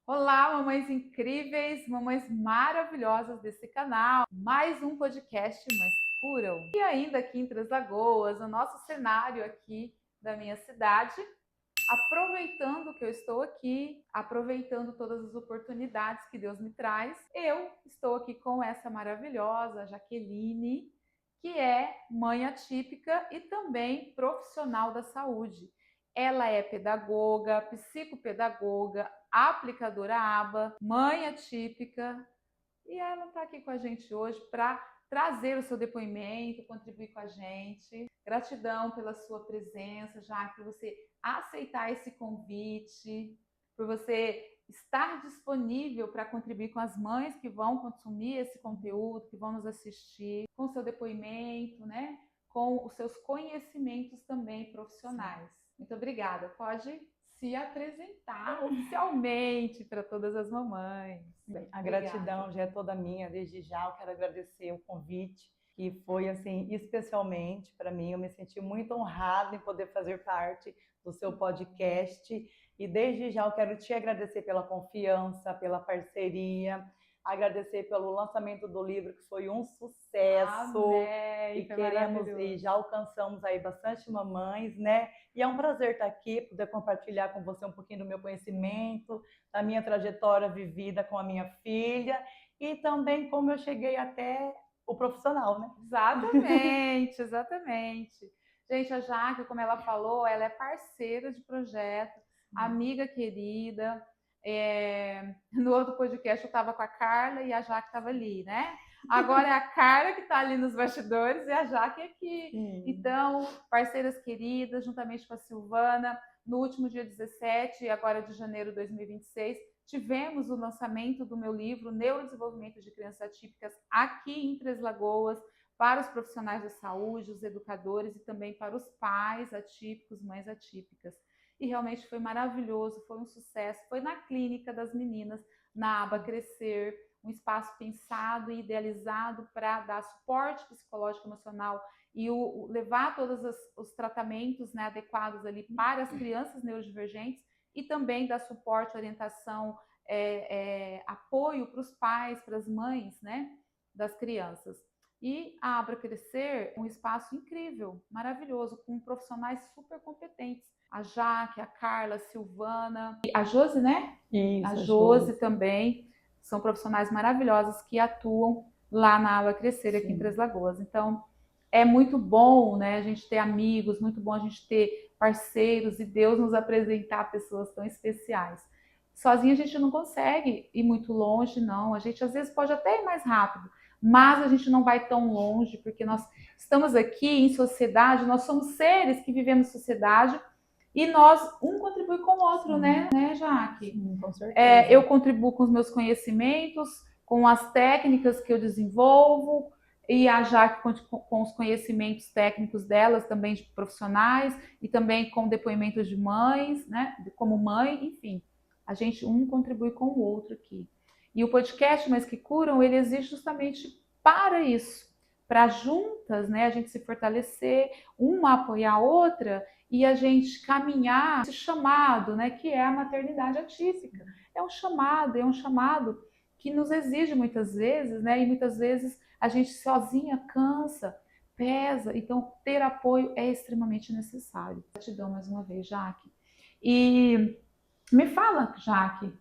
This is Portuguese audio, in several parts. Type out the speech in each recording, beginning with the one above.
Olá, mamães incríveis, mamães maravilhosas desse canal. Mais um podcast Mães que Curam. E ainda aqui em Três Lagoas, o nosso cenário aqui da minha cidade, aproveitando que eu estou aqui, aproveitando todas as oportunidades que Deus me traz, eu estou aqui com essa maravilhosa Jaqueline, que é mãe atípica e também profissional da saúde. Ela é pedagoga, psicopedagoga, aplicadora ABA, mãe atípica, e ela está aqui com a gente hoje para trazer o seu depoimento, contribuir com a gente. Gratidão pela sua presença, já por você aceitar esse convite, por você estar disponível para contribuir com as mães que vão consumir esse conteúdo, que vão nos assistir, com o seu depoimento, né? Com os seus conhecimentos também profissionais. Muito obrigada. Pode se apresentar oficialmente para todas as mamães. Bem, a gratidão já é toda minha, desde já eu quero agradecer o convite, que foi assim, especialmente para mim, eu me senti muito honrada em poder fazer parte do seu podcast, e desde já eu quero te agradecer pela confiança, pela parceria, agradecer pelo lançamento do livro, que foi um sucesso. Amém, e queremos e já alcançamos aí bastante mamães, né? E é um prazer estar aqui, poder compartilhar com você um pouquinho do meu conhecimento, da minha trajetória vivida com a minha filha e também como eu cheguei até o profissional, né? Exatamente, exatamente. Gente, a Jaque, como ela falou, ela é parceira de projeto, amiga querida. No outro podcast eu estava com a Carla e a Jaque estava ali, né? Agora é a Carla que está ali nos bastidores e a Jaque aqui. Então, parceiras queridas, juntamente com a Silvana, no último dia 17, agora de janeiro de 2026, tivemos o lançamento do meu livro Neurodesenvolvimento de Crianças Atípicas aqui em Três Lagoas, para os profissionais da saúde, os educadores e também para os pais atípicos, mães atípicas. E realmente foi maravilhoso, foi um sucesso. Foi na clínica das meninas, na aba Crescer, um espaço pensado e idealizado para dar suporte psicológico emocional e levar todos os tratamentos, né, adequados ali para as crianças neurodivergentes e também dar suporte, orientação, apoio para os pais, para as mães, né, das crianças. E a Abra Crescer, um espaço incrível, maravilhoso, com profissionais super competentes. A Jaque, a Carla, a Silvana, a Josi, né? Isso, a Josi também. São profissionais maravilhosos que atuam lá na Abra Crescer, aqui em Três Lagoas. Então, é muito bom, né, a gente ter amigos, muito bom a gente ter parceiros e Deus nos apresentar pessoas tão especiais. Sozinha a gente não consegue ir muito longe, não. A gente às vezes pode até ir mais rápido, mas a gente não vai tão longe, porque nós estamos aqui em sociedade, nós somos seres que vivemos em sociedade e nós, um contribui com o outro, né, Jaque? Sim, com certeza. Eu contribuo com os meus conhecimentos, com as técnicas que eu desenvolvo, e a Jaque com os conhecimentos técnicos delas, também de profissionais, e também com depoimentos de mães, né, como mãe, enfim. A gente um contribui com o outro aqui. E o podcast Mães que Curam, ele existe justamente para isso, para juntas, né, a gente se fortalecer, uma apoiar a outra e a gente caminhar esse chamado, né, que é a maternidade atípica. É um chamado que nos exige muitas vezes, né, e muitas vezes a gente sozinha cansa, pesa, então ter apoio é extremamente necessário. Gratidão mais uma vez, Jaque. E me fala, Jaque,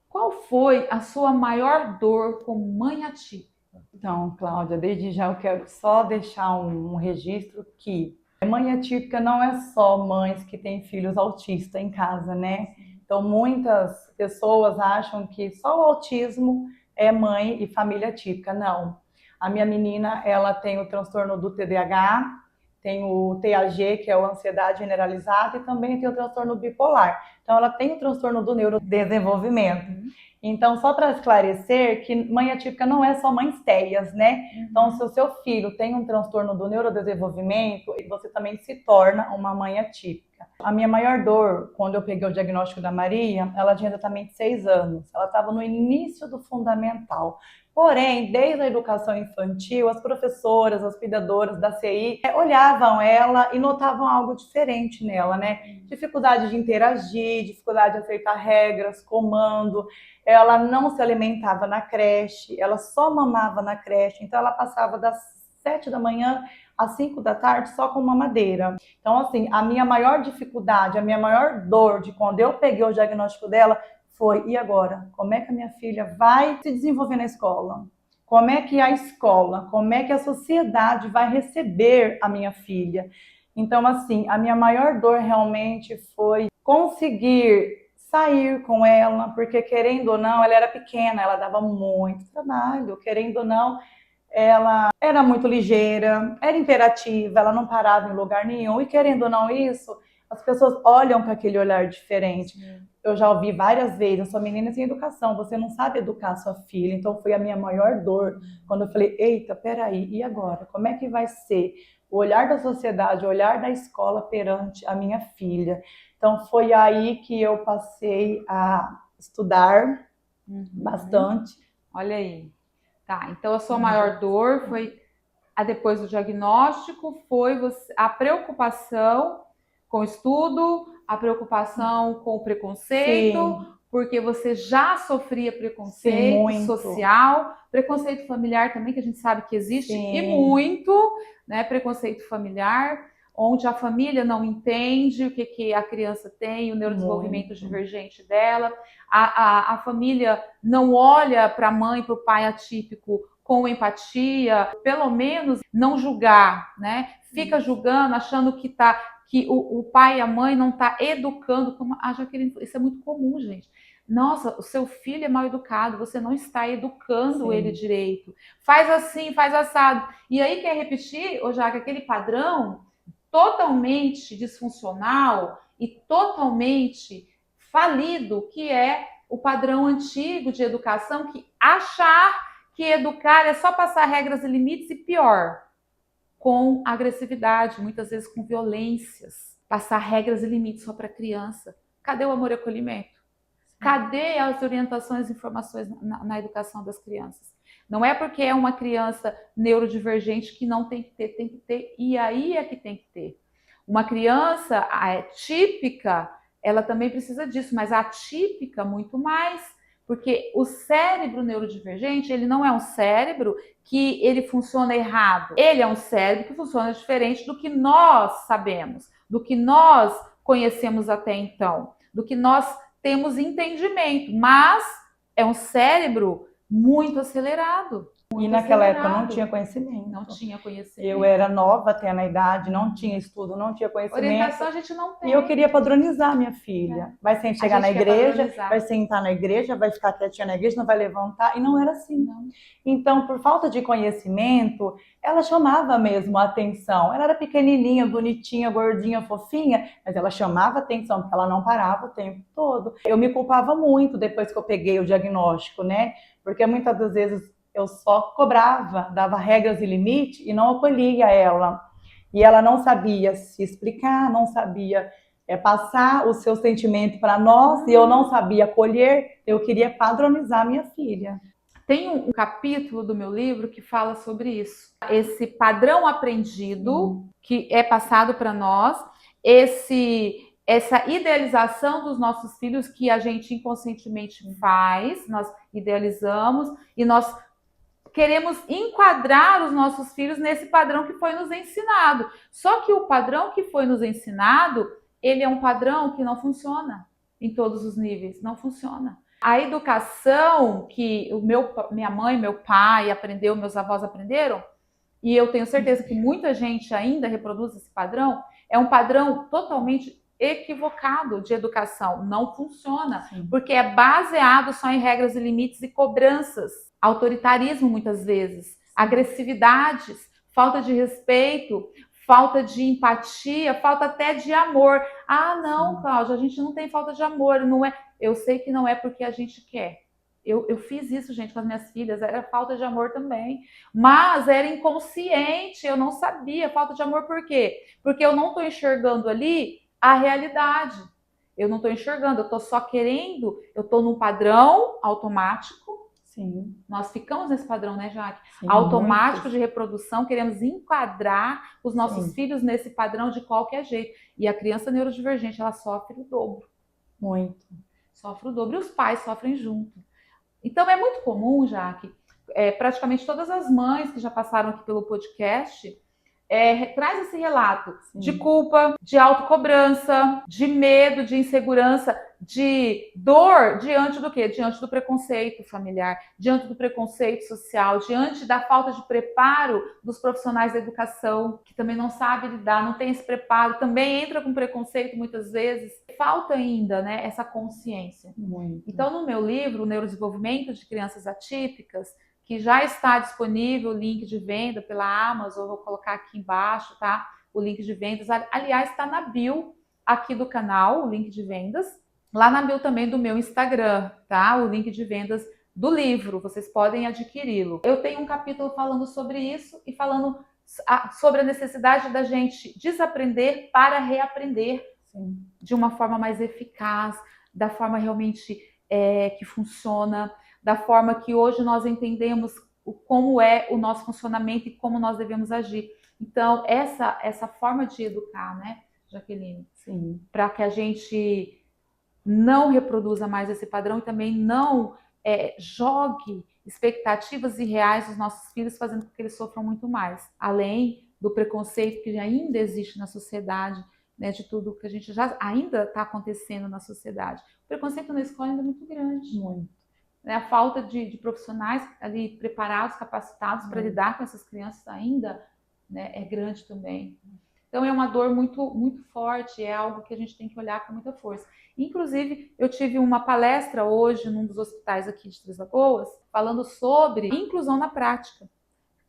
qual foi a sua maior dor como mãe atípica? Então, Cláudia, desde já eu quero só deixar um registro que mãe atípica não é só mães que têm filhos autistas em casa, né? Então, muitas pessoas acham que só o autismo é mãe e família atípica. Não. A minha menina, ela tem o transtorno do TDAH, tem o TAG, que é a ansiedade generalizada, e também tem o transtorno bipolar. Então, ela tem o transtorno do neurodesenvolvimento. Então, só para esclarecer que mãe atípica não é só mães TEAs, né? Então, se o seu filho tem um transtorno do neurodesenvolvimento, você também se torna uma mãe atípica. genética. A minha maior dor, quando eu peguei o diagnóstico da Maria, ela tinha exatamente 6 anos. Ela estava no início do fundamental. Porém, desde a educação infantil, as professoras, as cuidadoras da CI olhavam ela e notavam algo diferente nela, né? Dificuldade de interagir, dificuldade de acertar regras, comando. Ela não se alimentava na creche, ela só mamava na creche. Então, ela passava das 7 da manhã às 5 da tarde só com mamadeira. Então, assim, a minha maior dificuldade, a minha maior dor de quando eu peguei o diagnóstico dela foi, e agora? Como é que a minha filha vai se desenvolver na escola? Como é que a escola, como é que a sociedade vai receber a minha filha? Então, assim, a minha maior dor realmente foi conseguir sair com ela, porque querendo ou não, ela era pequena, ela dava muito trabalho, querendo ou não, ela era muito ligeira, era imperativa, ela não parava em lugar nenhum, e querendo ou não isso, as pessoas olham com aquele olhar diferente. Eu já ouvi várias vezes, eu sou menina sem educação, você não sabe educar sua filha, então foi a minha maior dor, quando eu falei, eita, peraí, e agora? Como é que vai ser o olhar da sociedade, o olhar da escola perante a minha filha? Então foi aí que eu passei a estudar bastante. Olha aí. Tá, então a sua maior dor foi, depois do diagnóstico, foi a preocupação com o estudo, a preocupação com o preconceito, Sim. Porque você já sofria preconceito social, preconceito familiar também, que a gente sabe que existe, e muito, né, preconceito familiar, onde a família não entende o que a criança tem, o neurodesenvolvimento divergente dela, a família não olha para a mãe, para o pai atípico com empatia, pelo menos não julgar, né? Fica julgando, achando que o pai e a mãe não tá educando, como a Jaqueline, isso é muito comum, gente. Nossa, o seu filho é mal educado, você não está educando ele direito. Faz assim, faz assado. E aí quer repetir, Jaque, aquele padrão totalmente disfuncional e totalmente falido, que é o padrão antigo de educação, que achar que educar é só passar regras e limites, e pior, com agressividade, muitas vezes com violências. Passar regras e limites só para criança. Cadê o amor e acolhimento? Cadê as orientações e informações na educação das crianças? Não é porque é uma criança neurodivergente que não tem que ter, e aí é que tem que ter. Uma criança típica, ela também precisa disso, mas atípica muito mais, porque o cérebro neurodivergente, ele não é um cérebro que ele funciona errado. Ele é um cérebro que funciona diferente do que nós sabemos, do que nós conhecemos até então, do que nós temos entendimento, mas é um cérebro muito acelerado. E naquela época eu não tinha conhecimento. Não tinha conhecimento. Eu era nova até na idade, não tinha estudo, não tinha conhecimento. Orientação a gente não tem. E eu queria padronizar minha filha. Vai chegar na igreja, vai sentar na igreja, vai ficar quietinha na igreja, não vai levantar. E não era assim. Não. Então, por falta de conhecimento, ela chamava mesmo a atenção. Ela era pequenininha, bonitinha, gordinha, fofinha, mas ela chamava a atenção, porque ela não parava o tempo todo. Eu me culpava muito depois que eu peguei o diagnóstico, né? Porque muitas das vezes eu só cobrava, dava regras e limite e não acolhia ela. E ela não sabia se explicar, não sabia passar o seu sentimento para nós, e eu não sabia acolher, eu queria padronizar minha filha. Tem um capítulo do meu livro que fala sobre isso. Esse padrão aprendido que é passado para nós, essa idealização dos nossos filhos que a gente inconscientemente faz, nós idealizamos e nós queremos enquadrar os nossos filhos nesse padrão que foi nos ensinado. Só que o padrão que foi nos ensinado, ele é um padrão que não funciona em todos os níveis, não funciona. A educação que minha mãe, meu pai aprendeu, meus avós aprenderam, e eu tenho certeza que muita gente ainda reproduz esse padrão, é um padrão totalmente equivocado de educação, não funciona, porque é baseado só em regras e limites e cobranças. Autoritarismo, muitas vezes, agressividades, falta de respeito, falta de empatia, falta até de amor. Ah, não, Cláudia, a gente não tem falta de amor, não é. Eu sei que não é porque a gente quer. Eu fiz isso, gente, com as minhas filhas, era falta de amor também. Mas era inconsciente, eu não sabia. Falta de amor por quê? Porque eu não estou enxergando ali a realidade. Eu não estou enxergando, eu estou só querendo, eu estou num padrão automático. Sim. Nós ficamos nesse padrão, né, Jaque? Sim, Automático muito. de reprodução, queremos enquadrar os nossos Sim. filhos nesse padrão de qualquer jeito. E a criança neurodivergente, ela sofre o dobro. Muito. Sofre o dobro e os pais sofrem junto. Então é muito comum, Jaque, praticamente todas as mães que já passaram aqui pelo podcast traz esse relato de culpa, de autocobrança, de medo, de insegurança, de dor diante do quê? Diante do preconceito familiar, diante do preconceito social, diante da falta de preparo dos profissionais da educação, que também não sabem lidar, não tem esse preparo, também entra com preconceito muitas vezes. Falta ainda, né, essa consciência. Muito. Então, no meu livro, o Neurodesenvolvimento de Crianças Atípicas, que já está disponível o link de venda pela Amazon, vou colocar aqui embaixo, tá? O link de vendas. Aliás, está na bio aqui do canal, o link de vendas. Lá na bio também do meu Instagram, tá? O link de vendas do livro, vocês podem adquiri-lo. Eu tenho um capítulo falando sobre isso e falando sobre a necessidade da gente desaprender para reaprender. Sim. De uma forma mais eficaz, da forma realmente que funciona, da forma que hoje nós entendemos como é o nosso funcionamento e como nós devemos agir. Então, essa forma de educar, né, Jaqueline? Sim. Para que a gente não reproduza mais esse padrão e também não jogue expectativas irreais dos nossos filhos, fazendo com que eles sofram muito mais. Além do preconceito que ainda existe na sociedade, né, de tudo que a gente já ainda está acontecendo na sociedade. O preconceito na escola ainda é muito grande. Muito. A falta de profissionais ali preparados, capacitados para lidar com essas crianças ainda, né, é grande também. Então é uma dor muito, muito forte, é algo que a gente tem que olhar com muita força. Inclusive, eu tive uma palestra hoje num dos hospitais aqui de Três Lagoas, falando sobre inclusão na prática.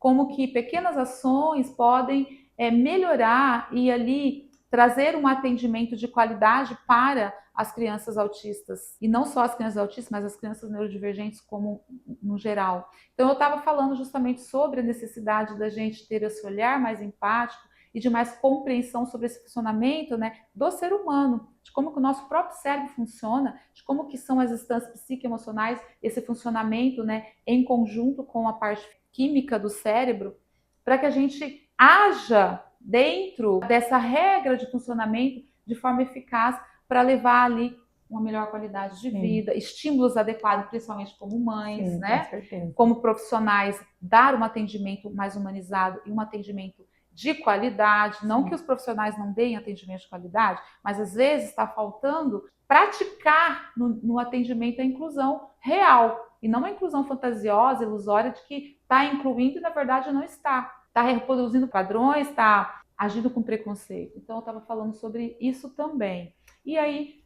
Como que pequenas ações podem melhorar e ali trazer um atendimento de qualidade para as crianças autistas. E não só as crianças autistas, mas as crianças neurodivergentes como no geral. Então eu estava falando justamente sobre a necessidade da gente ter esse olhar mais empático e de mais compreensão sobre esse funcionamento, né, do ser humano, de como que o nosso próprio cérebro funciona, de como que são as instâncias psicoemocionais, esse funcionamento, né, em conjunto com a parte química do cérebro, para que a gente haja dentro dessa regra de funcionamento de forma eficaz para levar ali uma melhor qualidade de vida, estímulos adequados, principalmente como mães, né? Como profissionais, dar um atendimento mais humanizado e um atendimento de qualidade. Não que os profissionais não deem atendimento de qualidade, mas às vezes está faltando praticar no atendimento a inclusão real e não uma inclusão fantasiosa, ilusória, de que está incluindo e na verdade não está. Está reproduzindo padrões, está agindo com preconceito. Então eu estava falando sobre isso também. E aí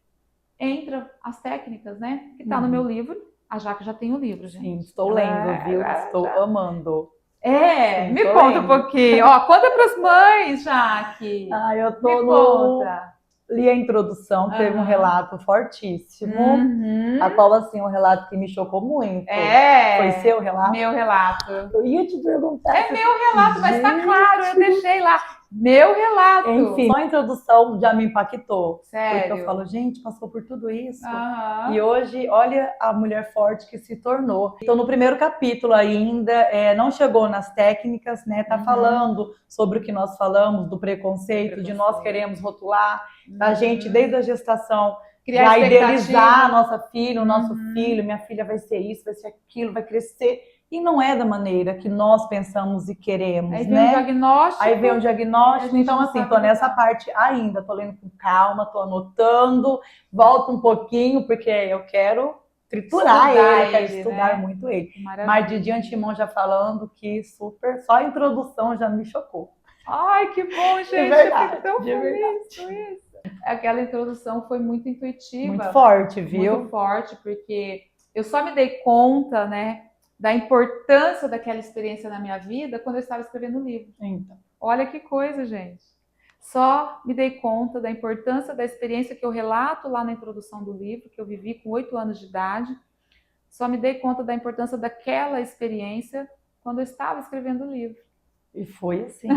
entra as técnicas, né? Que está no meu livro. A Jaque já tem o livro, gente. Sim, estou lendo, viu? Estou amando. Sim, me conta um pouquinho. Ó, conta para as mães, Jaque. Eu tô li a introdução, teve um relato fortíssimo, a qual, assim, um relato que me chocou muito. Foi seu relato? Meu relato. Eu ia te perguntar. É meu relato, mas tá claro, eu deixei lá. Meu relato. Enfim, só a introdução já me impactou. Sério? Porque eu falo, gente, passou por tudo isso. E hoje, olha a mulher forte que se tornou. Então, no primeiro capítulo ainda, não chegou nas técnicas, né? Tá falando sobre o que nós falamos, do preconceito, de nós queremos rotular, da gente, desde a gestação, já idealizar a nossa filha, o nosso filho, minha filha vai ser isso, vai ser aquilo, vai crescer. E não é da maneira que nós pensamos e queremos, Aí vem o diagnóstico. Aí vem o diagnóstico. Então, assim, tô nessa parte ainda, tô lendo com calma, tô anotando, volto um pouquinho, porque eu quero triturar ele, quero estudar muito ele. Mas de antemão já falando que super, só a introdução já me chocou. Ai, que bom, gente, eu fico tão feliz com isso. Aquela introdução foi muito intuitiva. Muito forte, viu? Muito forte, porque eu só me dei conta, né, da importância daquela experiência na minha vida quando eu estava escrevendo o livro. Então. Olha que coisa, gente. Só me dei conta da importância da experiência que eu relato lá na introdução do livro, que eu vivi com 8 anos de idade. Só me dei conta da importância daquela experiência quando eu estava escrevendo o livro. E foi assim,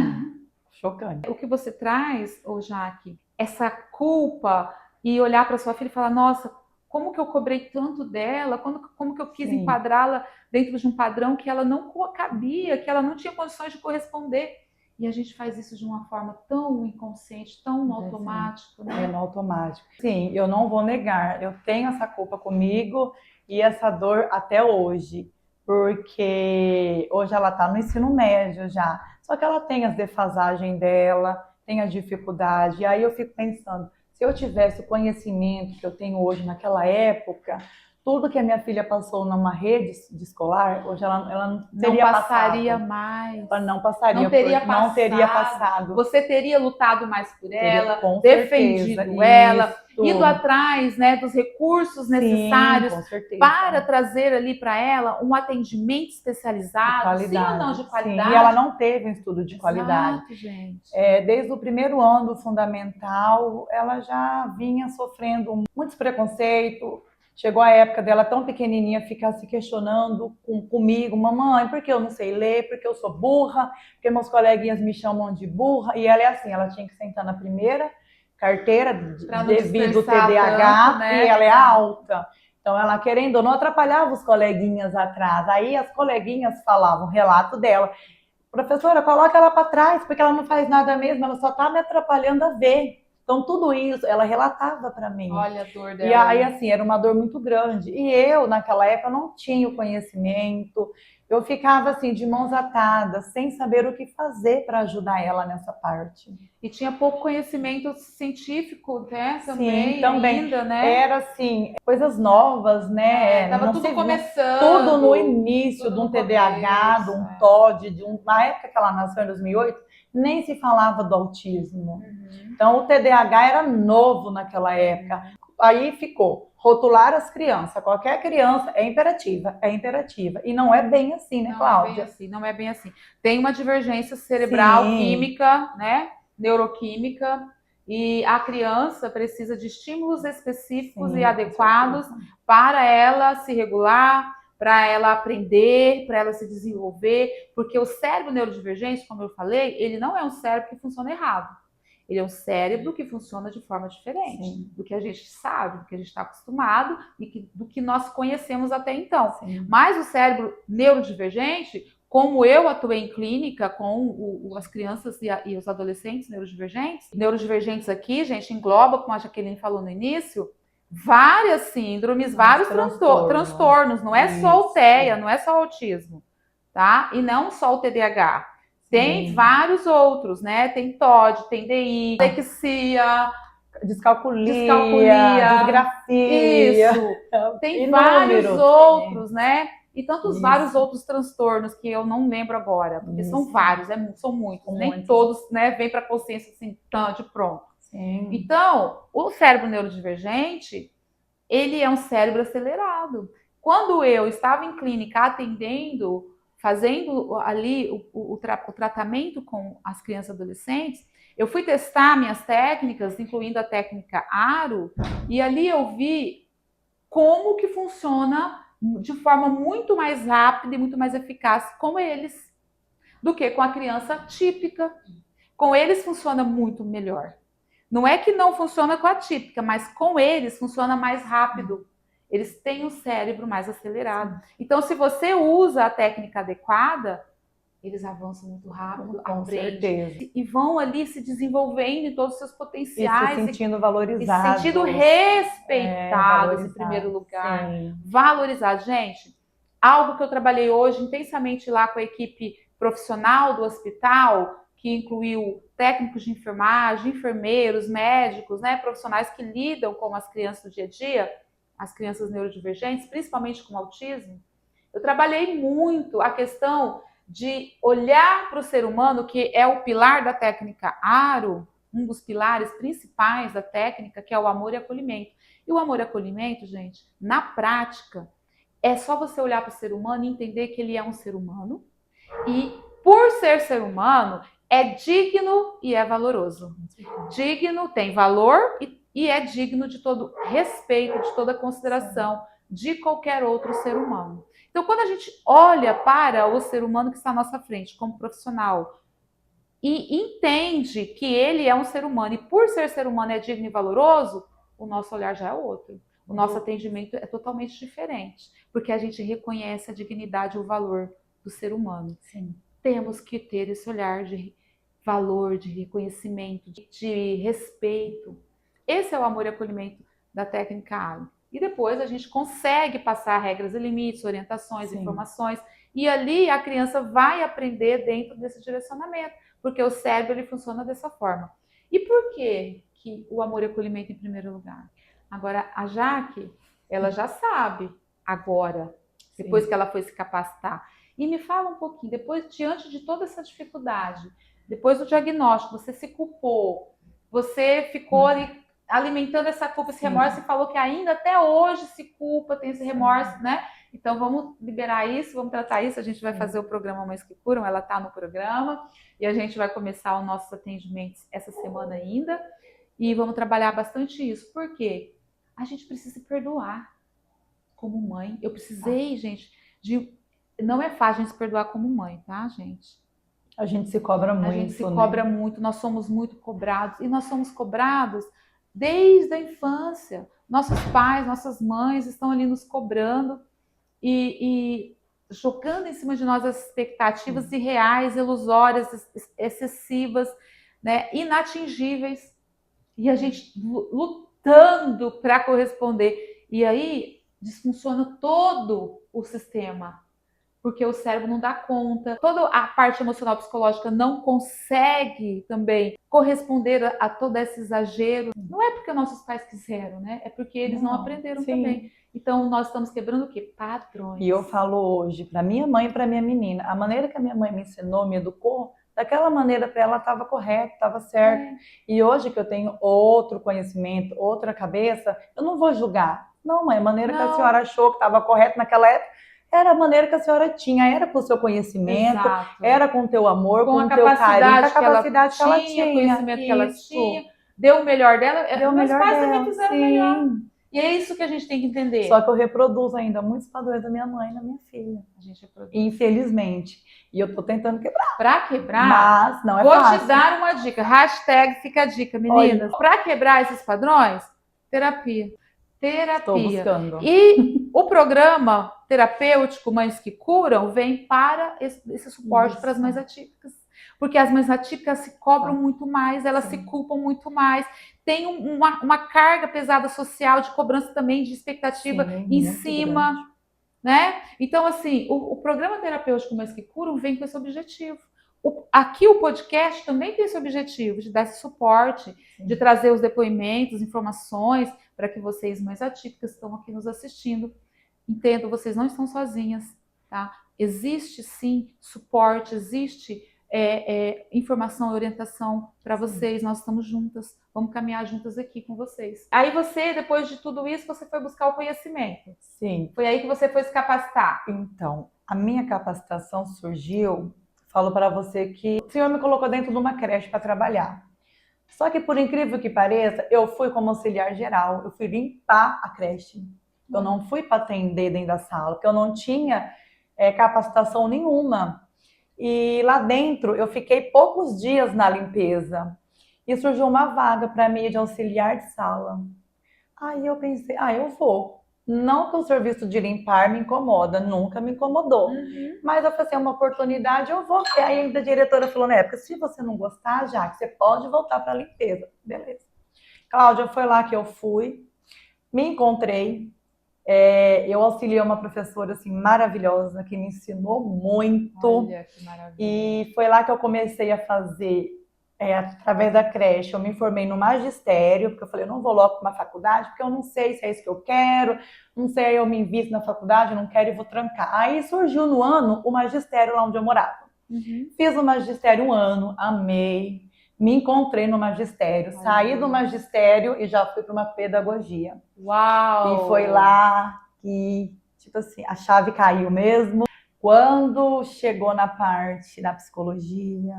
chocante. O que você traz, Jaque, essa culpa e olhar para sua filha e falar, nossa, como que eu cobrei tanto dela, como que eu quis Sim. enquadrá-la dentro de um padrão que ela não cabia, que ela não tinha condições de corresponder. E a gente faz isso de uma forma tão inconsciente, tão no automático, né? É no automático. Sim, eu não vou negar, eu tenho essa culpa comigo e essa dor até hoje, porque hoje ela está no ensino médio já, só que ela tem as defasagens dela, tem a dificuldade, e aí eu fico pensando, se eu tivesse o conhecimento que eu tenho hoje naquela época, tudo que a minha filha passou numa rede de escolar, hoje ela não teria não passaria passado. mais. Ela não passaria, Não teria passado. Você teria lutado mais por ela, com defendido certeza. ela, Isso. ido atrás, né, dos recursos necessários para trazer ali para ela um atendimento especializado, sim ou não, de qualidade. Sim. E ela não teve um estudo de qualidade. Exato, gente. Desde o primeiro ano do fundamental, ela já vinha sofrendo muitos preconceitos. Chegou a época dela tão pequenininha ficar se questionando comigo, mamãe, por que eu não sei ler, porque eu sou burra, porque meus coleguinhas me chamam de burra. E ela é assim, ela tinha que sentar na primeira carteira devido ao TDAH, tanto, né? E ela é alta. Então ela, querendo ou não, atrapalhava os coleguinhas atrás. Aí as coleguinhas falavam o relato dela. Professora, coloca ela para trás, porque ela não faz nada mesmo, ela só está me atrapalhando a ver. Então, tudo isso ela relatava para mim. Olha a dor dela. E aí, assim, era uma dor muito grande. E eu, naquela época, não tinha o conhecimento. Eu ficava, assim, de mãos atadas, sem saber o que fazer para ajudar ela nessa parte. E tinha pouco conhecimento científico, né? Também, sim, também. Ainda, né? Era, assim, coisas novas, né? Tava tudo começando. Tudo no início de um TDAH, de um TOD, na época que ela nasceu, em 2008, nem se falava do autismo. Então, o TDAH era novo naquela época. Aí ficou, rotular as crianças. Qualquer criança é imperativa. E não é bem assim, né, Cláudia? Não é bem assim. Tem uma divergência cerebral, química, né? Neuroquímica. E a criança precisa de estímulos específicos e adequados para ela se regular, para ela aprender, para ela se desenvolver, porque o cérebro neurodivergente, como eu falei, ele não é um cérebro que funciona errado. Ele é um cérebro que funciona de forma diferente do que a gente sabe, do que a gente está acostumado e do que nós conhecemos até então. Mas o cérebro neurodivergente, como eu atuei em clínica com as crianças e os adolescentes neurodivergentes aqui, gente, engloba, como a Jaqueline falou no início, várias síndromes, vários transtornos. Não é só o TEA, não é só o autismo, tá? E não só o TDAH. Tem vários outros, né? Tem TOD, tem DI, dislexia, descalculia, disgrafia. Isso. Tem vários outros, né? E tantos vários outros transtornos que eu não lembro agora, porque são vários, são muitos. Nem todos, né, vêm para a consciência assim, de pronto. Então, o cérebro neurodivergente, ele é um cérebro acelerado. Quando eu estava em clínica atendendo, fazendo ali o tratamento com as crianças e adolescentes, eu fui testar minhas técnicas, incluindo a técnica ARO, e ali eu vi como que funciona de forma muito mais rápida e muito mais eficaz com eles do que com a criança típica. Com eles funciona muito melhor. Não é que não funciona com a típica, mas com eles funciona mais rápido. Eles têm o cérebro mais acelerado. Então, se você usa a técnica adequada, eles avançam muito rápido, aprendem e vão ali se desenvolvendo em todos os seus potenciais. E se sentindo valorizados. E se sentindo respeitados em primeiro lugar. Valorizados. Gente, algo que eu trabalhei hoje intensamente lá com a equipe profissional do hospital, que incluiu técnicos de enfermagem, enfermeiros, médicos, né, profissionais que lidam com as crianças do dia a dia, as crianças neurodivergentes, principalmente com autismo. Eu trabalhei muito a questão de olhar para o ser humano, que é o pilar da técnica ARO, um dos pilares principais da técnica, que é o amor e acolhimento. E o amor e acolhimento, gente, na prática, é só você olhar para o ser humano e entender que ele é um ser humano. E, por ser humano, é digno e é valoroso. Digno, tem valor e é digno de todo respeito, de toda consideração de qualquer outro ser humano. Então, quando a gente olha para o ser humano que está à nossa frente como profissional, e entende que ele é um ser humano, e por ser humano é digno e valoroso, o nosso olhar já é outro. O nosso atendimento é totalmente diferente, porque a gente reconhece a dignidade e o valor do ser humano. Sim. Temos que ter esse olhar de valor, de reconhecimento, de respeito. Esse é o amor e acolhimento da técnica ALI. E depois a gente consegue passar regras e limites, orientações, Sim. informações, e ali a criança vai aprender dentro desse direcionamento, porque o cérebro ele funciona dessa forma. E por que o amor e acolhimento em primeiro lugar? Agora, a Jaque, ela já sabe agora, depois que ela foi se capacitar. E me fala um pouquinho, depois, diante de toda essa dificuldade, depois do diagnóstico, você se culpou, você ficou ali alimentando essa culpa, esse remorso, e falou que ainda até hoje se culpa, tem esse remorso, né? Então vamos liberar isso, vamos tratar isso. A gente vai fazer o programa Mães que Curam, ela está no programa, e a gente vai começar os nossos atendimentos essa semana ainda, e vamos trabalhar bastante isso. Por quê? A gente precisa se perdoar como mãe. Eu precisei, gente, não é fácil a gente se perdoar como mãe, tá, gente? A gente se cobra muito, a gente se cobra muito, nós somos muito cobrados, e nós somos cobrados desde a infância. Nossos pais, nossas mães estão ali nos cobrando e jogando em cima de nós as expectativas irreais, ilusórias, excessivas, né, inatingíveis, e a gente lutando para corresponder. E aí desfunciona todo o sistema, porque o cérebro não dá conta, toda a parte emocional psicológica não consegue também corresponder a todo esse exagero. Não é porque nossos pais quiseram, né? É porque eles não aprenderam também. Então nós estamos quebrando o quê? Padrões. E eu falo hoje para minha mãe e para minha menina, a maneira que a minha mãe me ensinou, me educou, daquela maneira para ela estava correto, estava certo. E hoje que eu tenho outro conhecimento, outra cabeça, eu não vou julgar. Não, mãe, a maneira que a senhora achou que estava correto naquela época, era a maneira que a senhora tinha, era com o seu conhecimento, era com o teu amor, com o teu carinho, com a capacidade que ela tinha, o conhecimento que ela tinha, deu o melhor dela, meus pais também fizeram o melhor. E é isso que a gente tem que entender. Só que eu reproduzo ainda muitos padrões da minha mãe e da minha filha. A gente reproduz. Infelizmente. E eu tô tentando quebrar. Pra quebrar, mas não é vou fácil. te dar uma dica. Hashtag fica a dica, meninas. Pra quebrar esses padrões, terapia. Terapia. Estou buscando. E o programa terapêutico Mães que Curam vem para esse suporte para as mães atípicas. Porque as mães atípicas se cobram muito mais, elas se culpam muito mais. Tem uma carga pesada social de cobrança também, de expectativa em cima, né? Então, assim, o programa terapêutico Mães que Curam vem com esse objetivo. Aqui o podcast também tem esse objetivo, de dar esse suporte, de trazer os depoimentos, informações, para que vocês, mães atípicas, que estão aqui nos assistindo, entendam, vocês não estão sozinhas, tá? Existe sim suporte, existe informação e orientação para vocês, nós estamos juntas, vamos caminhar juntas aqui com vocês. Aí você, depois de tudo isso, você foi buscar o conhecimento. Sim. Foi aí que você foi se capacitar. Então, a minha capacitação surgiu, falo para você que o Senhor me colocou dentro de uma creche para trabalhar. Só que, por incrível que pareça, eu fui como auxiliar geral, eu fui limpar a creche. Eu não fui para atender dentro da sala, porque eu não tinha capacitação nenhuma. E lá dentro eu fiquei poucos dias na limpeza e surgiu uma vaga para mim de auxiliar de sala. Aí eu pensei, eu vou. Não que o serviço de limpar me incomoda, nunca me incomodou. Mas eu falei assim, é uma oportunidade, eu vou. E aí a diretora falou na época, se você não gostar, já você pode voltar para a limpeza. Beleza. Cláudia, foi lá que eu fui, me encontrei. Eu auxiliei uma professora assim, maravilhosa, que me ensinou muito. Olha, que maravilha. E foi lá que eu comecei a fazer, através da creche, eu me formei no magistério, porque eu falei, eu não vou logo para uma faculdade, porque eu não sei se é isso que eu quero, não sei, aí eu me invisto na faculdade, eu não quero e vou trancar. Aí surgiu no ano o magistério lá onde eu morava. Fiz o magistério um ano, amei, me encontrei no magistério, saí do magistério e já fui para uma pedagogia. Uau! E foi lá que, tipo assim, a chave caiu mesmo. Quando chegou na parte da psicologia,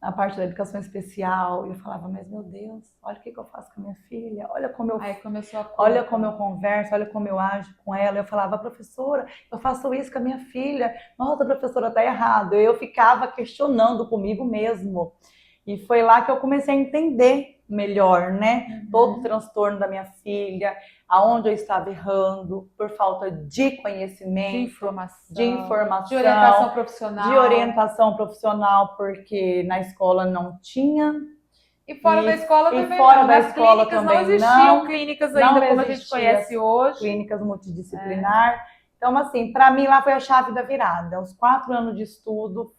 a parte da educação especial, e eu falava, mas meu Deus, olha o que eu faço com a minha filha, olha como eu, Aí começou a olha como eu converso, olha como eu ajo com ela. Eu falava, professora, eu faço isso com a minha filha, nossa, professora, tá errado. Eu ficava questionando comigo mesmo. E foi lá que eu comecei a entender melhor, né? Todo o transtorno da minha filha, aonde eu estava errando, por falta de conhecimento, de informação, de orientação profissional, porque na escola não tinha. E fora da escola também fora não. Da Nas escola clínicas também não existiam clínicas ainda não como a gente conhece hoje. Clínicas multidisciplinar. Então, assim, para mim lá foi a chave da virada. Os 4 anos de estudo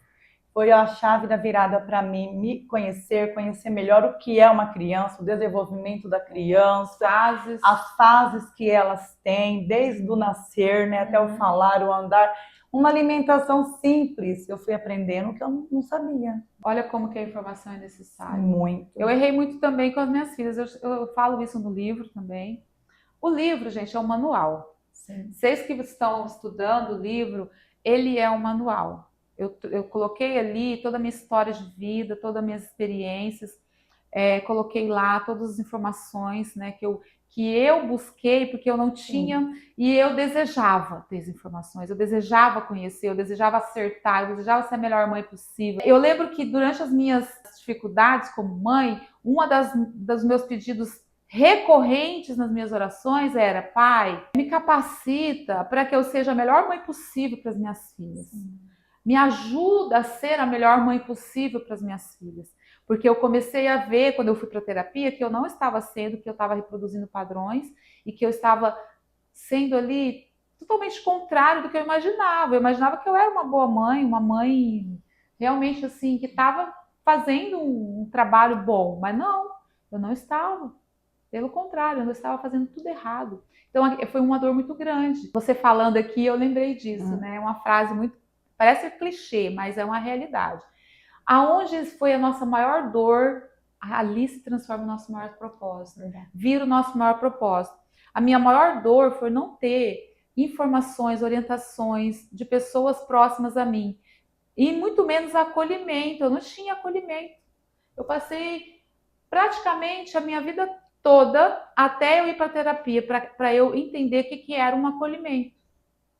foi a chave da virada para mim me conhecer melhor o que é uma criança, o desenvolvimento da criança, as fases que elas têm, desde o nascer, né, até o falar, o andar. Uma alimentação simples, eu fui aprendendo que eu não sabia. Olha como que a informação é necessária. Muito. Eu errei muito também com as minhas filhas, eu falo isso no livro também. O livro, gente, é um manual. Sim. Vocês que estão estudando o livro, ele é um manual. Eu coloquei ali toda a minha história de vida, todas as minhas experiências, coloquei lá todas as informações, né, que eu busquei porque eu não tinha e eu desejava ter as informações, eu desejava conhecer, eu desejava acertar, eu desejava ser a melhor mãe possível. Eu lembro que durante as minhas dificuldades como mãe, uma dos meus pedidos recorrentes nas minhas orações era: Pai, me capacita para que eu seja a melhor mãe possível para as minhas filhas. Me ajuda a ser a melhor mãe possível para as minhas filhas. Porque eu comecei a ver, quando eu fui para a terapia, que eu não estava sendo, que eu estava reproduzindo padrões e que eu estava sendo ali totalmente contrário do que eu imaginava. Eu imaginava que eu era uma boa mãe, uma mãe realmente assim, que estava fazendo um trabalho bom, mas não, eu não estava. Pelo contrário, eu estava fazendo tudo errado. Então foi uma dor muito grande. Você falando aqui, eu lembrei disso, né? Uma frase muito, parece clichê, mas é uma realidade. Aonde foi a nossa maior dor, ali se transforma o nosso maior propósito. Vira o nosso maior propósito. A minha maior dor foi não ter informações, orientações de pessoas próximas a mim. E muito menos acolhimento. Eu não tinha acolhimento. Eu passei praticamente a minha vida toda até eu ir para a terapia, para eu entender o que era um acolhimento.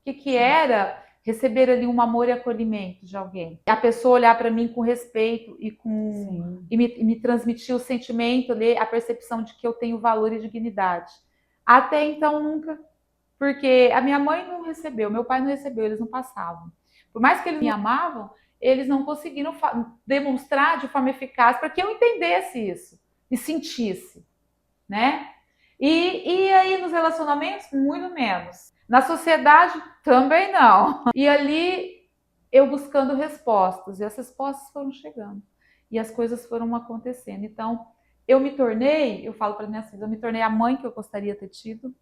O que era receber ali um amor e acolhimento de alguém. A pessoa olhar para mim com respeito e me transmitir o sentimento, a percepção de que eu tenho valor e dignidade. Até então, nunca. Porque a minha mãe não recebeu, meu pai não recebeu, eles não passavam. Por mais que eles me amavam, eles não conseguiram demonstrar de forma eficaz para que eu entendesse isso e sentisse, né? E aí nos relacionamentos, muito menos. Na sociedade, também não. E ali, eu buscando respostas. E as respostas foram chegando. E as coisas foram acontecendo. Então, eu falo para minhas filhas, eu me tornei a mãe que eu gostaria de ter tido.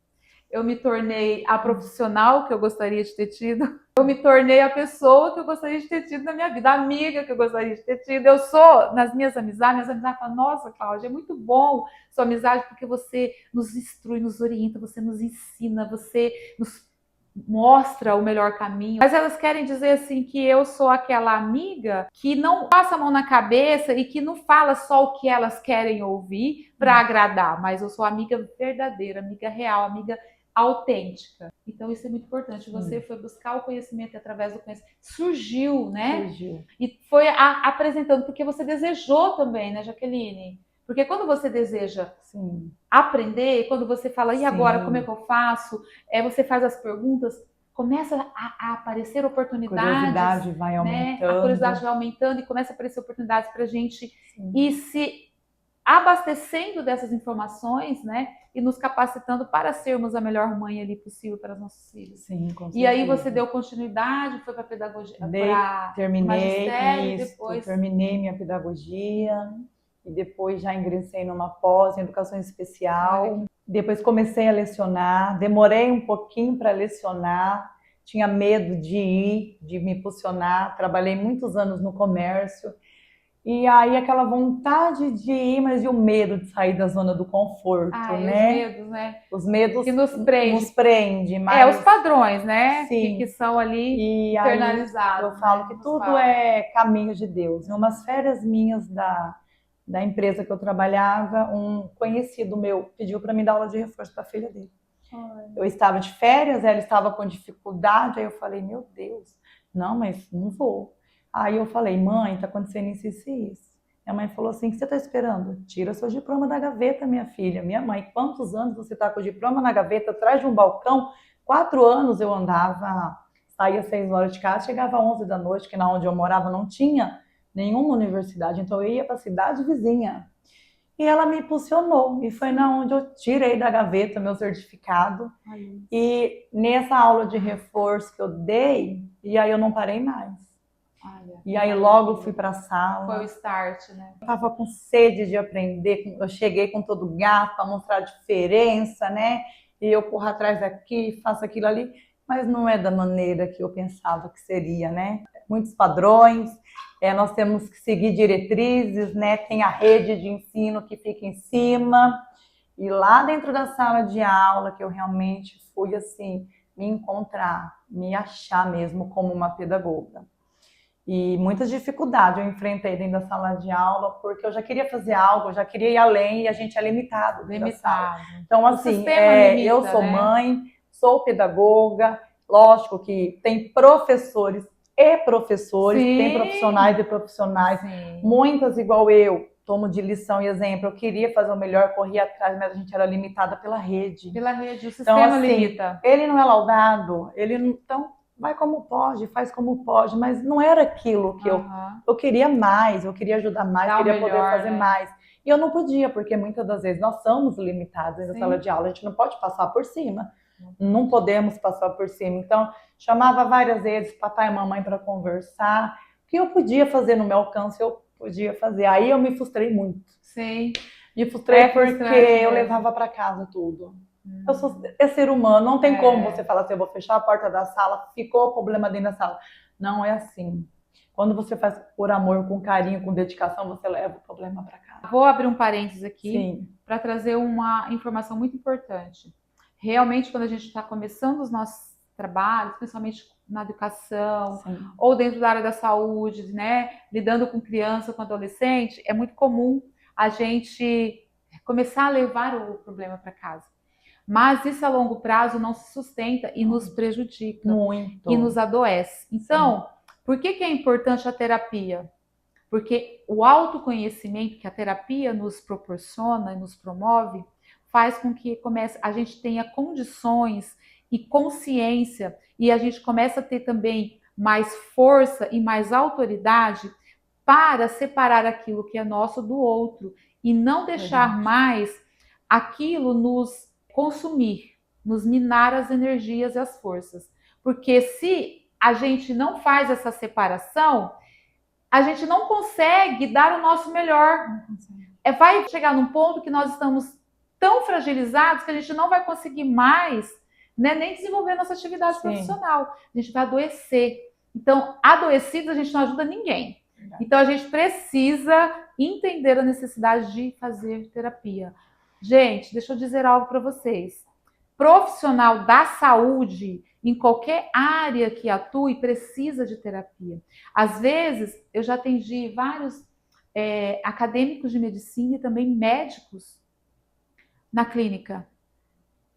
Eu me tornei a profissional que eu gostaria de ter tido. Eu me tornei a pessoa que eu gostaria de ter tido na minha vida, a amiga que eu gostaria de ter tido. Eu sou, nas minhas amizades falam: nossa, Cláudia, é muito bom sua amizade porque você nos instrui, nos orienta, você nos ensina, você nos mostra o melhor caminho. Mas elas querem dizer assim que eu sou aquela amiga que não passa a mão na cabeça e que não fala só o que elas querem ouvir para agradar, mas eu sou amiga verdadeira, amiga real, amiga autêntica. Então isso é muito importante. Você foi buscar o conhecimento e através do conhecimento surgiu, né? Surgiu. E foi apresentando porque você desejou também, né, Jaqueline? Porque quando você deseja aprender, quando você fala, e agora, como é que eu faço? Você faz as perguntas, começa a aparecer oportunidades. A curiosidade vai aumentando. A curiosidade vai aumentando e começa a aparecer oportunidades para a gente ir se abastecendo dessas informações, né? E nos capacitando para sermos a melhor mãe ali possível para os nossos filhos. Sim, com certeza. E aí você deu continuidade, foi para a pedagogia, terminei minha pedagogia e depois já ingressei numa pós em educação especial. Depois comecei a lecionar, demorei um pouquinho para lecionar, tinha medo de me posicionar, trabalhei muitos anos no comércio. E aí aquela vontade de ir, mas e o medo de sair da zona do conforto, Os né? medos, né? Os medos Que nos prende. mas Os padrões, né? sim. Que são ali E aí internalizados, eu falo né? que Nos tudo pais. é caminho de Deus. Em umas férias minhas da empresa que eu trabalhava, um conhecido meu pediu para mim dar aula de reforço para a filha dele. Eu estava de férias, ela estava com dificuldade, aí eu falei, meu Deus, não, mas não vou. Aí eu falei, mãe, tá acontecendo isso, isso e isso. Minha mãe falou assim, o que você está esperando? Tira seu diploma da gaveta, minha filha. Minha mãe, quantos anos você está com o diploma na gaveta, atrás de um balcão? 4 anos eu andava, saía 6 horas de casa, chegava 11 da noite, que na onde eu morava não tinha nenhuma universidade, então eu ia para a cidade vizinha. E ela me impulsionou, e foi na onde eu tirei da gaveta meu certificado. E nessa aula de reforço que eu dei, e aí eu não parei mais. E aí logo fui para a sala. Foi o start, né? Eu tava com sede de aprender, eu cheguei com todo o gato para mostrar a diferença, né? E eu corro atrás daqui, faço aquilo ali, mas não é da maneira que eu pensava que seria, né? Muitos padrões, nós temos que seguir diretrizes, né? Tem a rede de ensino que fica em cima, e lá dentro da sala de aula que eu realmente fui assim, me encontrar, me achar mesmo como uma pedagoga. E muitas dificuldades eu enfrentei dentro da sala de aula, porque eu já queria fazer algo, eu já queria ir além e a gente é limitado. Então, assim, limita, eu sou mãe, sou pedagoga, lógico que tem professores e professores, tem profissionais e profissionais, muitas igual eu, tomo de lição e exemplo, eu queria fazer o melhor, corria atrás, mas a gente era limitada pela rede. O sistema então, assim, limita. Ele não é laudado, ele não... Então, vai como pode, faz como pode, mas não era aquilo que eu queria mais, eu queria ajudar mais, queria poder fazer mais. E eu não podia, porque muitas das vezes nós somos limitados na sala de aula, a gente não pode passar por cima, não podemos passar por cima. Então, chamava várias vezes papai e mamãe para conversar, o que eu podia fazer no meu alcance, eu podia fazer. Aí eu me frustrei muito. Sim. Me frustrei porque eu levava para casa tudo. Eu sou ser humano, não tem como você falar assim, eu vou fechar a porta da sala, ficou o problema dentro da sala. Não é assim. Quando você faz por amor, com carinho, com dedicação, você leva o problema para casa. Vou abrir um parênteses aqui para trazer uma informação muito importante. Realmente, quando a gente está começando os nossos trabalhos, principalmente na educação ou dentro da área da saúde, né, lidando com criança, com adolescente, é muito comum a gente começar a levar o problema para casa. Mas isso a longo prazo não se sustenta e nos prejudica. Muito. E nos adoece. Então, por que é importante a terapia? Porque o autoconhecimento que a terapia nos proporciona e nos promove faz com que a gente tenha condições e consciência e a gente começa a ter também mais força e mais autoridade para separar aquilo que é nosso do outro e não deixar mais aquilo nos consumir, nos minar as energias e as forças. Porque se a gente não faz essa separação, a gente não consegue dar o nosso melhor. Vai chegar num ponto que nós estamos tão fragilizados que a gente não vai conseguir mais, né, nem desenvolver nossa atividade profissional. A gente vai adoecer. Então, adoecidos, a gente não ajuda ninguém. Então, a gente precisa entender a necessidade de fazer terapia. Gente, deixa eu dizer algo para vocês. Profissional da saúde, em qualquer área que atue, precisa de terapia. Às vezes, eu já atendi vários acadêmicos de medicina e também médicos na clínica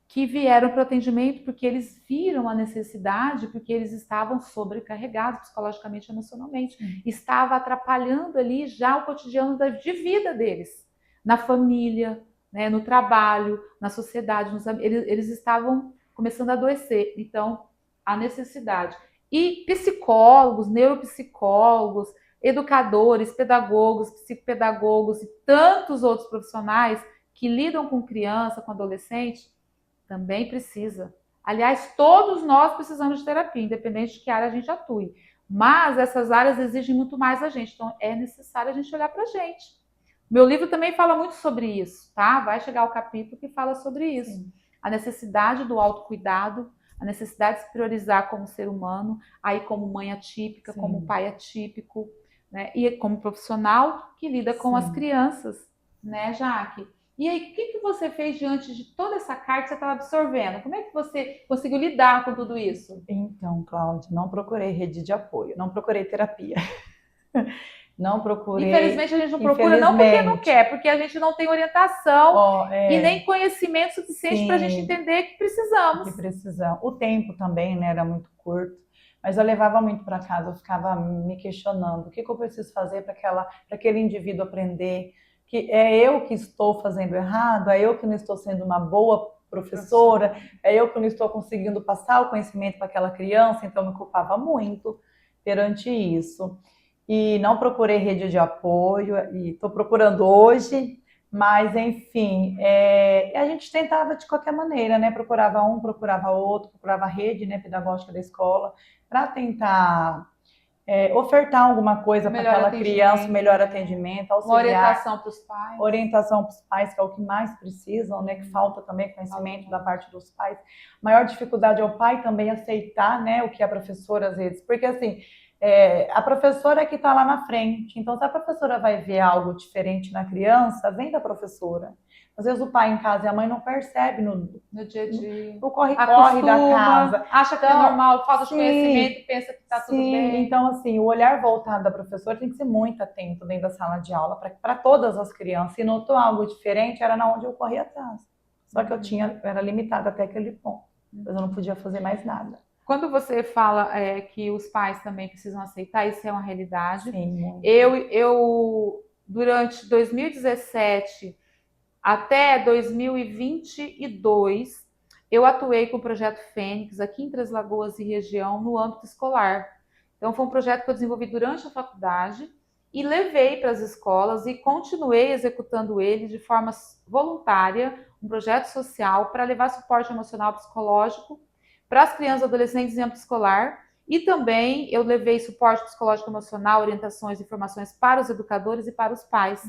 que vieram para o atendimento porque eles viram a necessidade, porque eles estavam sobrecarregados psicologicamente e emocionalmente. Estava atrapalhando ali já o cotidiano de vida deles, na família, né, no trabalho, na sociedade. Eles estavam começando a adoecer. Então, a necessidade. E psicólogos, neuropsicólogos, educadores, pedagogos, psicopedagogos e tantos outros profissionais que lidam com criança, com adolescente, também precisa. Aliás, todos nós precisamos de terapia, independente de que área a gente atue. Mas essas áreas exigem muito mais da gente, então é necessário a gente olhar para a gente. Meu livro também fala muito sobre isso, tá? Vai chegar o capítulo que fala sobre isso. A necessidade do autocuidado, a necessidade de se priorizar como ser humano, aí como mãe atípica, como pai atípico, né? E como profissional que lida com as Sim. crianças, né, Jaque? E aí, o que você fez diante de toda essa carga que você estava absorvendo? Como é que você conseguiu lidar com tudo isso? Então, Cláudia, não procurei rede de apoio, não procurei terapia. Não procurei, Infelizmente, a gente não procura não porque não infelizmente. quer, porque a gente não tem orientação Ó, e nem conhecimento suficiente para a gente sim, entender que o precisamos. que precisamos. O tempo também, né, era muito curto, mas eu levava muito para casa, eu ficava me questionando, o que que eu preciso fazer para aquele indivíduo aprender, que é eu que estou fazendo errado, é eu que não estou sendo uma boa professora, é eu que não estou conseguindo passar o conhecimento para aquela criança, então eu me culpava muito perante isso. E não procurei rede de apoio, e estou procurando hoje, mas enfim, a gente tentava de qualquer maneira, né? Procurava um, procurava outro, procurava a rede, né, pedagógica da escola, para tentar ofertar alguma coisa para Melhor aquela criança, atendimento, melhor né? atendimento, Uma auxiliar, orientação para os pais. orientação para os pais, que é o que mais precisam, né? Que falta também conhecimento da Falta. parte dos pais. A maior dificuldade é o pai também aceitar, né, o que a professora às vezes, porque assim, a professora é que está lá na frente, então se a professora vai ver algo diferente na criança, vem da professora. Às vezes o pai em casa e a mãe não percebe No dia a dia. no corre-corre da casa. Acostuma, acha que é Então, normal, falta de sim, conhecimento, pensa que está tudo sim. bem. Então, assim, o olhar voltado da professora tem que ser muito atento dentro da sala de aula para todas as crianças. Se notou algo diferente, era na onde eu corria atrás. Só que eu era limitada até aquele ponto. Mas eu não podia fazer mais nada. Quando você fala que os pais também precisam aceitar, isso é uma realidade. Sim, muito. Durante 2017 até 2022, eu atuei com o Projeto Fênix aqui em Três Lagoas e região no âmbito escolar. Então, foi um projeto que eu desenvolvi durante a faculdade e levei para as escolas e continuei executando ele de forma voluntária, um projeto social para levar suporte emocional psicológico para as crianças e adolescentes em âmbito escolar. E também eu levei suporte psicológico emocional, orientações e informações para os educadores e para os pais.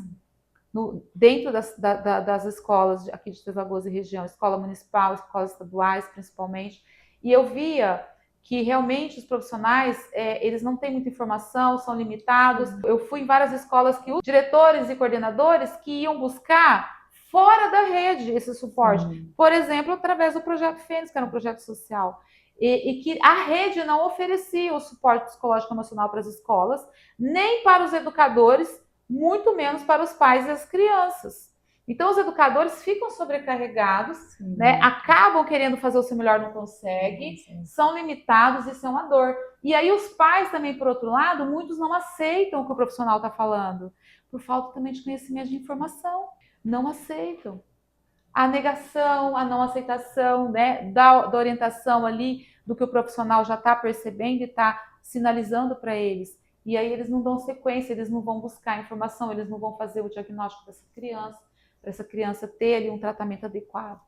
Dentro das escolas aqui de Três Lagoas e região, escola municipal, escolas estaduais principalmente, e eu via que realmente os profissionais, eles não têm muita informação, são limitados. Eu fui em várias escolas que os diretores e coordenadores que iam buscar fora da rede esse suporte, por exemplo, através do Projeto Fênix, que era um projeto social, e que a rede não oferecia o suporte psicológico e emocional para as escolas, nem para os educadores, muito menos para os pais e as crianças. Então, os educadores ficam sobrecarregados, né? Acabam querendo fazer o seu melhor, não conseguem, são limitados e são a dor. E aí os pais também, por outro lado, muitos não aceitam o que o profissional está falando, por falta também de conhecimento de informação. Não aceitam. A negação, a não aceitação, né, da orientação ali, do que o profissional já está percebendo e está sinalizando para eles. E aí eles não dão sequência, eles não vão buscar informação, eles não vão fazer o diagnóstico dessa criança, para essa criança ter ali um tratamento adequado.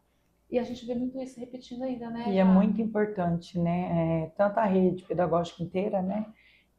E a gente vê muito isso repetindo ainda, né? E é muito importante, né? Tanto a rede pedagógica inteira, né?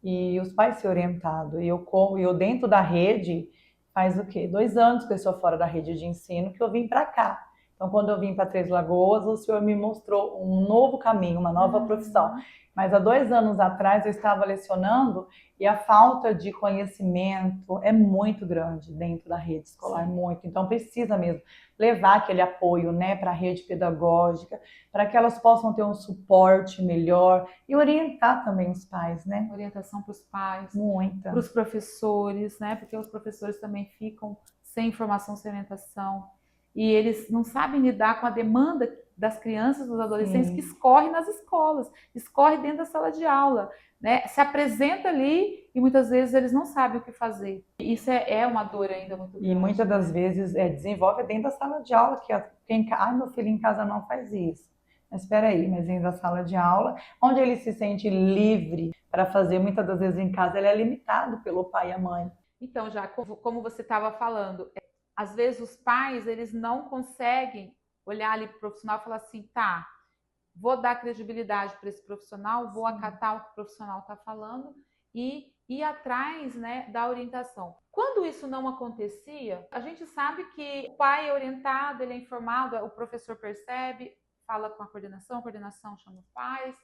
E os pais ser orientados. E eu dentro da rede, faz o quê? 2 anos que eu estou fora da rede de ensino, que eu vim para cá. Então, quando eu vim para Três Lagoas, o senhor me mostrou um novo caminho, uma nova profissão. Mas há 2 anos atrás eu estava lecionando e a falta de conhecimento é muito grande dentro da rede escolar, muito. Então, precisa mesmo levar aquele apoio, né, para a rede pedagógica, para que elas possam ter um suporte melhor e orientar também os pais, né? Orientação para os pais, Muita. para os professores, né? Porque os professores também ficam sem informação, sem orientação. E eles não sabem lidar com a demanda das crianças, dos adolescentes, que escorre nas escolas, escorre dentro da sala de aula, né? Se apresenta ali e muitas vezes eles não sabem o que fazer. Isso é uma dor ainda muito grande. E muitas das vezes desenvolve dentro da sala de aula, que meu filho em casa não faz isso. Mas espera aí, mas dentro da sala de aula, onde ele se sente livre para fazer, muitas das vezes em casa ele é limitado pelo pai e a mãe. Então, já como você estava falando, às vezes os pais, eles não conseguem olhar ali para o profissional e falar assim, tá, vou dar credibilidade para esse profissional, vou acatar o que o profissional está falando e ir atrás, né, da orientação. Quando isso não acontecia, a gente sabe que o pai é orientado, ele é informado, o professor percebe, fala com a coordenação chama os pais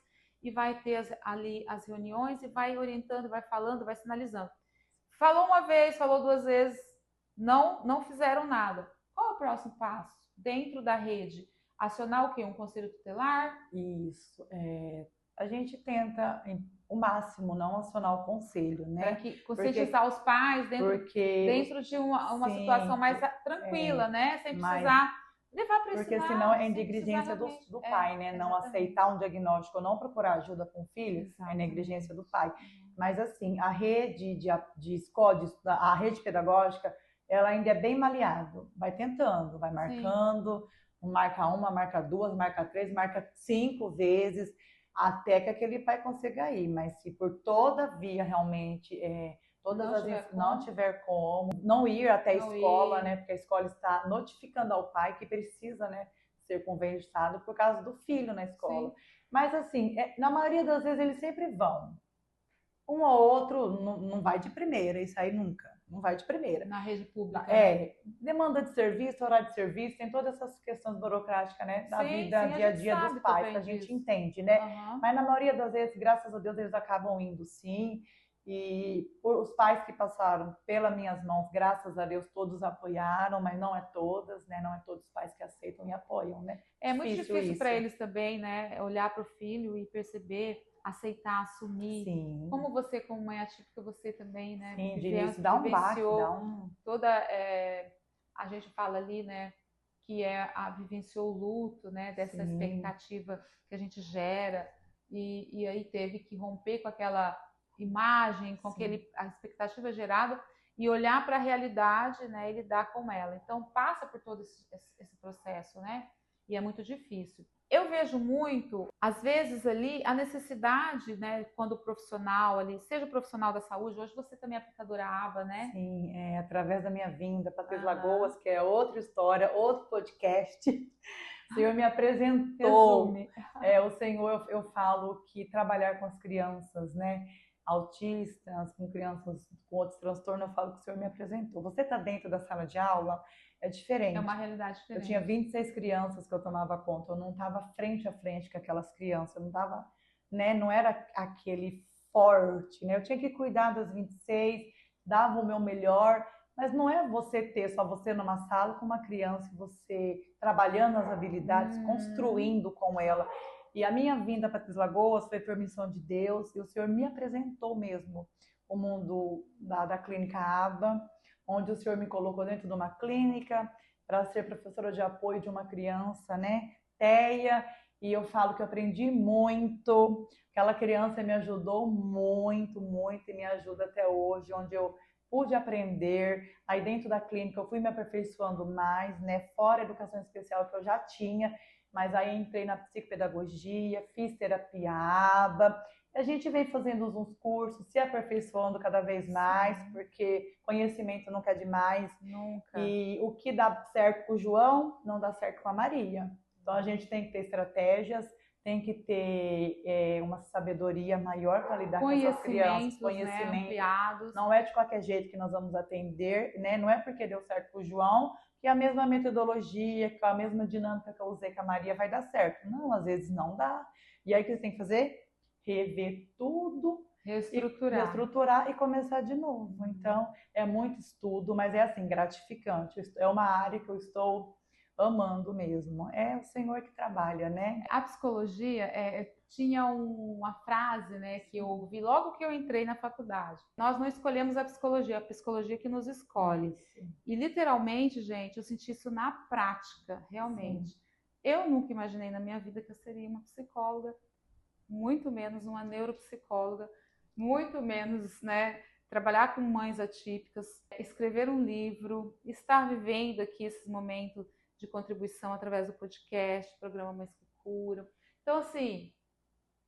e vai ter ali as reuniões e vai orientando, vai falando, vai sinalizando. Falou uma vez, falou 2 vezes, não fizeram nada. Qual é o próximo passo? Dentro da rede, acionar o quê? Um conselho tutelar? Isso. A gente tenta o máximo não acionar o conselho, Para né? que conscientizar os pais dentro de uma situação sim, mais tranquila, né? Sem mas precisar levar para esse porque senão lado, é sem precisar negligência do, realmente. do pai, né? Não Exatamente. aceitar um diagnóstico ou não procurar ajuda com o filho é Exatamente. negligência do pai. Mas assim, a rede de escola, a rede pedagógica, ela ainda é bem maleável. Vai tentando, vai marcando, marca uma, marca duas, marca três, marca 5 vezes, até que aquele pai consiga ir. Mas se por toda via realmente não tiver como, não ir até a escola, né? Porque a escola está notificando ao pai que precisa, né, ser conversado por causa do filho na escola. Sim. Mas assim, na maioria das vezes eles sempre vão. Um ou outro não vai de primeira, isso aí nunca. Não vai de primeira. Na rede pública. Demanda de serviço, horário de serviço, tem todas essas questões burocráticas, né? Da vida dia a dia dos pais, que a gente entende, né? Mas na maioria das vezes, graças a Deus, eles acabam indo sim. E os pais que passaram pelas minhas mãos, graças a Deus, todos apoiaram, mas não é todas, né? Não é todos os pais que aceitam e apoiam, né? É muito difícil para eles também, né? Olhar para o filho e perceber, aceitar, assumir. Sim. Como você, como mãe atípica, você também, né? Sim, de início dá um baque, toda a gente fala ali, né? Que vivenciou o luto, né? Dessa expectativa que a gente gera e aí teve que romper com aquela imagem, com a expectativa gerada e olhar para a realidade, né, e lidar com ela. Então passa por todo esse processo, né? E é muito difícil. Eu vejo muito, às vezes ali, a necessidade, né, quando o profissional ali, seja o profissional da saúde, hoje você também é aplicadora ABA, né? Sim, através da minha vinda para Três Lagoas, que é outra história, outro podcast. O Senhor me apresentou. O Senhor, eu falo que trabalhar com as crianças, né, autistas, com crianças com outros transtornos, eu falo que o Senhor me apresentou. Você está dentro da sala de aula, é diferente. É uma realidade diferente. Eu tinha 26 crianças que eu tomava conta, eu não estava frente a frente com aquelas crianças, eu não estava, né, não era aquele forte, né? Eu tinha que cuidar das 26, dava o meu melhor, mas não é você ter só você numa sala com uma criança, você trabalhando as habilidades, construindo com ela. E a minha vinda para Três Lagoas foi por missão de Deus, e o Senhor me apresentou mesmo o mundo da clínica ABA, onde o Senhor me colocou dentro de uma clínica para ser professora de apoio de uma criança, né, TEA, e eu falo que eu aprendi muito, aquela criança me ajudou muito, muito, e me ajuda até hoje, onde eu pude aprender, aí dentro da clínica eu fui me aperfeiçoando mais, né, fora a educação especial que eu já tinha, mas aí entrei na psicopedagogia, fiz terapia ABA, a gente vem fazendo uns cursos, se aperfeiçoando cada vez mais, porque conhecimento nunca é demais. Nunca. E o que dá certo com o João, não dá certo com a Maria. Então a gente tem que ter estratégias, tem que ter uma sabedoria maior para lidar com essas crianças. Conhecimento, né, ampliados. Não é de qualquer jeito que nós vamos atender, né? Não é porque deu certo com o João que a mesma metodologia, que a mesma dinâmica que eu usei com a Maria vai dar certo. Não, às vezes não dá. E aí o que você tem que fazer? Rever tudo, reestruturar e começar de novo. Então, é muito estudo, mas é assim, gratificante. É uma área que eu estou amando mesmo. É o Senhor que trabalha, né? A psicologia tinha uma frase, né, que eu ouvi logo que eu entrei na faculdade. Nós não escolhemos a psicologia que nos escolhe. E literalmente, gente, eu senti isso na prática, realmente. Sim. Eu nunca imaginei na minha vida que eu seria uma psicóloga, muito menos uma neuropsicóloga, muito menos, né, trabalhar com mães atípicas, escrever um livro, estar vivendo aqui esses momentos de contribuição através do podcast, programa Mães que Curam. Então, assim,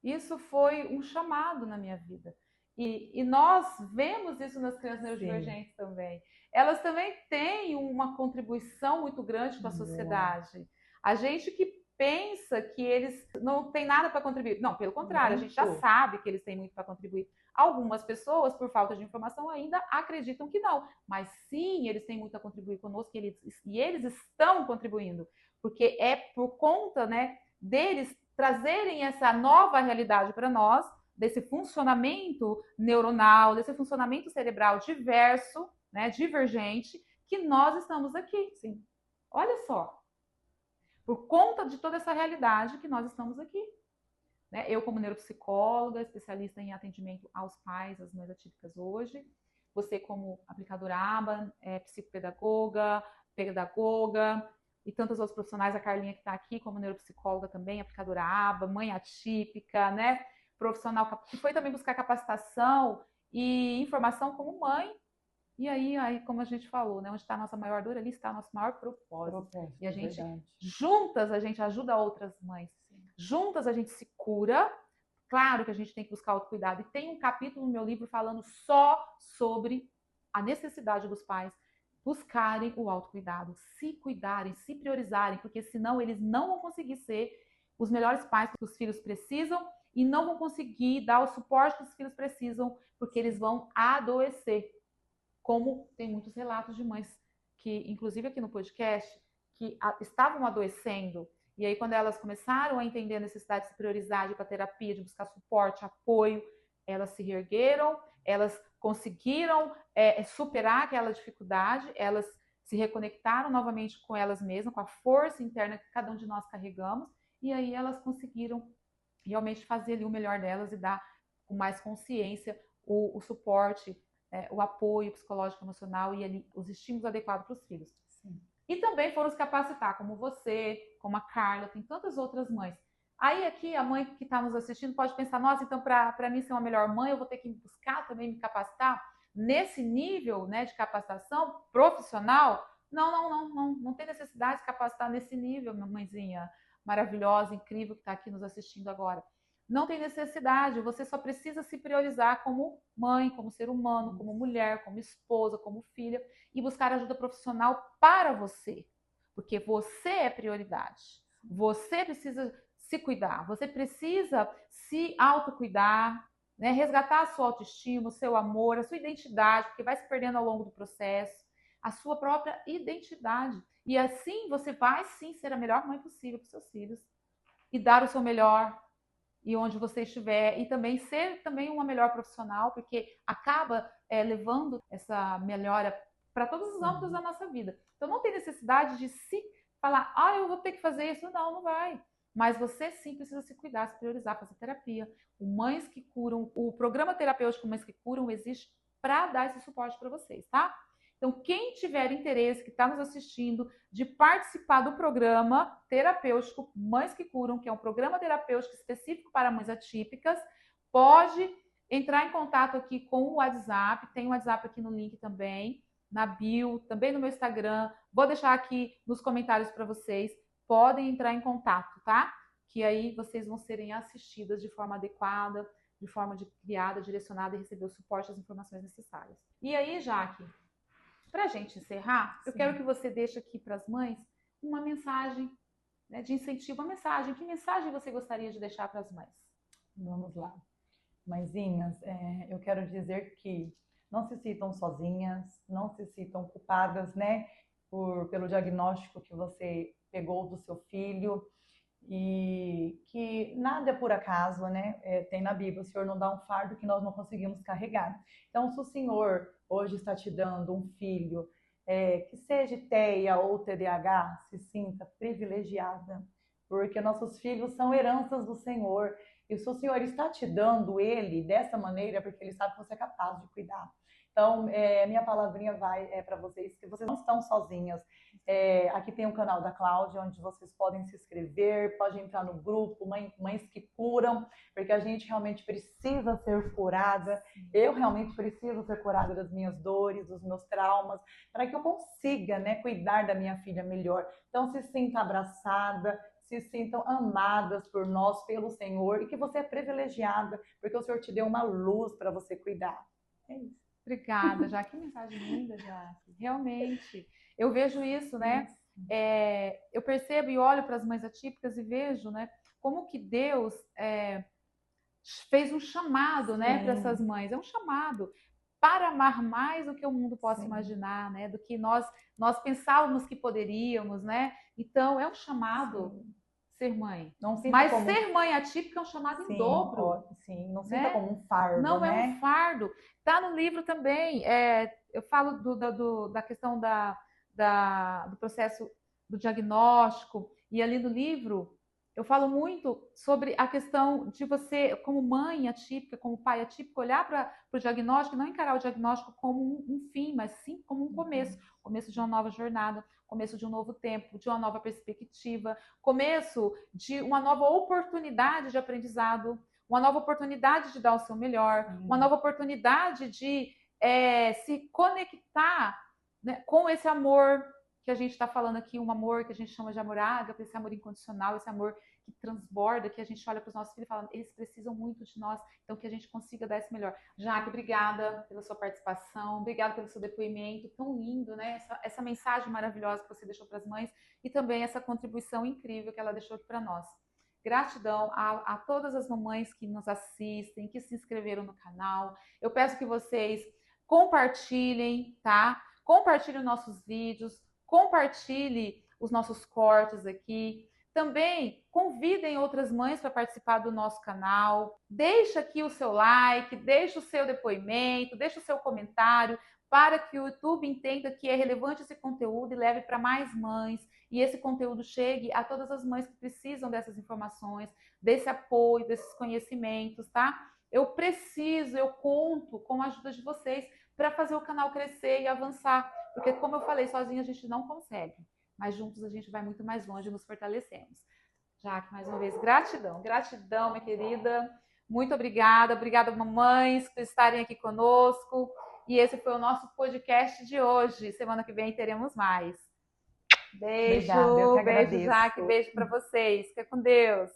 isso foi um chamado na minha vida. E nós vemos isso nas crianças neurodivergentes também. Elas também têm uma contribuição muito grande com a sociedade. A gente que pensa que eles não têm nada para contribuir. Não, pelo contrário, a gente já sabe que eles têm muito para contribuir. Algumas pessoas, por falta de informação, ainda acreditam que não. Mas sim, eles têm muito a contribuir conosco e eles estão contribuindo. Porque é por conta, né, deles trazerem essa nova realidade para nós, desse funcionamento neuronal, desse funcionamento cerebral diverso, né, divergente, que nós estamos aqui. Sim. Olha só, por conta de toda essa realidade que nós estamos aqui. Né? Eu, como neuropsicóloga, especialista em atendimento aos pais, às mães atípicas hoje, você como aplicadora ABA, psicopedagoga, pedagoga, e tantos outros profissionais, a Carlinha que está aqui como neuropsicóloga também, aplicadora ABA, mãe atípica, né? Profissional que foi também buscar capacitação e informação como mãe. E aí, como a gente falou, né? Onde está a nossa maior dor, ali está o nosso maior propósito. E a gente, juntas, a gente ajuda outras mães. Juntas a gente se cura. Claro que a gente tem que buscar autocuidado. E tem um capítulo no meu livro falando só sobre a necessidade dos pais buscarem o autocuidado, se cuidarem, se priorizarem, porque senão eles não vão conseguir ser os melhores pais que os filhos precisam e não vão conseguir dar o suporte que os filhos precisam, porque eles vão adoecer. Como tem muitos relatos de mães que, inclusive aqui no podcast, que estavam adoecendo. E aí, quando elas começaram a entender a necessidade de se priorizar, de ir para terapia, de buscar suporte, apoio, elas se reergueram, elas conseguiram superar aquela dificuldade, elas se reconectaram novamente com elas mesmas, com a força interna que cada um de nós carregamos, e aí elas conseguiram realmente fazer ali o melhor delas e dar com mais consciência o suporte, o apoio psicológico, emocional e ali, os estímulos adequados para os filhos. Sim. E também foram se capacitar, como você, como a Carla, tem tantas outras mães. Aí aqui a mãe que está nos assistindo pode pensar, nossa, então para mim ser uma melhor mãe, eu vou ter que buscar também me capacitar nesse nível, né, de capacitação profissional? Não tem necessidade de se capacitar nesse nível, minha mãezinha maravilhosa, incrível que está aqui nos assistindo agora. Não tem necessidade, você só precisa se priorizar como mãe, como ser humano, como mulher, como esposa, como filha e buscar ajuda profissional para você, porque você é prioridade. Você precisa se cuidar, você precisa se autocuidar, né? Resgatar a sua autoestima, o seu amor, a sua identidade, porque vai se perdendo ao longo do processo, a sua própria identidade. E assim você vai sim ser a melhor mãe possível para os seus filhos e dar o seu melhor e onde você estiver, e também ser também uma melhor profissional, porque acaba levando essa melhora para todos os âmbitos da nossa vida. Então não tem necessidade de se falar, eu vou ter que fazer isso. Não vai. Mas você sim precisa se cuidar, se priorizar, fazer terapia. O Mães que Curam, o programa terapêutico Mães que Curam existe para dar esse suporte para vocês, tá? Então, quem tiver interesse, que está nos assistindo, de participar do programa terapêutico Mães que Curam, que é um programa terapêutico específico para mães atípicas, pode entrar em contato aqui com o WhatsApp. Tem o WhatsApp aqui no link também, na bio, também no meu Instagram. Vou deixar aqui nos comentários para vocês. Podem entrar em contato, tá? Que aí vocês vão serem assistidas de forma adequada, de forma guiada, direcionada e receber o suporte e as informações necessárias. E aí, Jaque, para a gente encerrar, eu quero que você deixe aqui para as mães uma mensagem, né, de incentivo, uma mensagem. Que mensagem você gostaria de deixar para as mães? Vamos lá. Mãezinhas, eu quero dizer que não se sintam sozinhas, não se sintam culpadas, né, pelo diagnóstico que você pegou do seu filho, e que nada é por acaso, né? Tem na Bíblia, o Senhor não dá um fardo que nós não conseguimos carregar. Então, se o Senhor hoje está te dando um filho que seja TEA ou TDAH, se sinta privilegiada, porque nossos filhos são heranças do Senhor. E se o Senhor está te dando ele dessa maneira, é porque ele sabe que você é capaz de cuidar. Então, minha palavrinha vai para vocês, que vocês não estão sozinhas. Aqui tem o canal da Cláudia, onde vocês podem se inscrever, podem entrar no grupo Mães que Curam, porque a gente realmente precisa ser curada. Eu realmente preciso ser curada das minhas dores, dos meus traumas, para que eu consiga, né, cuidar da minha filha melhor. Então, se sinta abraçada, se sintam amadas por nós, pelo Senhor, e que você é privilegiada, porque o Senhor te deu uma luz para você cuidar. É isso. Obrigada, Jaque. Que mensagem linda, Jaque. Realmente. Eu vejo isso, né? Eu percebo e olho para as mães atípicas e vejo, né, como que Deus fez um chamado, né, para essas mães. É um chamado para amar mais do que o mundo possa imaginar, né? Do que nós pensávamos que poderíamos, né? Então, é um chamado. ser mãe. Não sinta Mas como... ser mãe atípica é um chamado em dobro. Sim, não né? sinta como um fardo, Não né? é um fardo. Está no livro também. Eu falo da questão do processo do diagnóstico. E ali no livro eu falo muito sobre a questão de você, como mãe atípica, como pai atípico, olhar para o diagnóstico e não encarar o diagnóstico como um fim, mas sim como um começo. Começo de uma nova jornada, começo de um novo tempo, de uma nova perspectiva, começo de uma nova oportunidade de aprendizado, uma nova oportunidade de dar o seu melhor, uma nova oportunidade de se conectar, né, com esse amor que a gente está falando aqui, um amor que a gente chama de amor ágape, esse amor incondicional, esse amor que transborda, que a gente olha para os nossos filhos e fala, eles precisam muito de nós, então que a gente consiga dar esse melhor. Jaque, obrigada pela sua participação, obrigada pelo seu depoimento, tão lindo, né? Essa mensagem maravilhosa que você deixou para as mães e também essa contribuição incrível que ela deixou aqui para nós. Gratidão a todas as mamães que nos assistem, que se inscreveram no canal. Eu peço que vocês compartilhem, tá? Compartilhem nossos vídeos, compartilhem os nossos cortes aqui. Também convidem outras mães para participar do nosso canal. Deixa aqui o seu like, deixa o seu depoimento, deixa o seu comentário para que o YouTube entenda que é relevante esse conteúdo e leve para mais mães. E esse conteúdo chegue a todas as mães que precisam dessas informações, desse apoio, desses conhecimentos, tá? Eu conto com a ajuda de vocês para fazer o canal crescer e avançar. Porque, como eu falei, sozinha a gente não consegue. Mas juntos a gente vai muito mais longe e nos fortalecemos. Jaque, mais uma vez, gratidão. Gratidão, minha querida. Muito obrigada. Obrigada, mamães, por estarem aqui conosco. E esse foi o nosso podcast de hoje. Semana que vem teremos mais. Beijo, Obrigada, eu que beijo, agradeço. Jaque, beijo para vocês. Fica com Deus.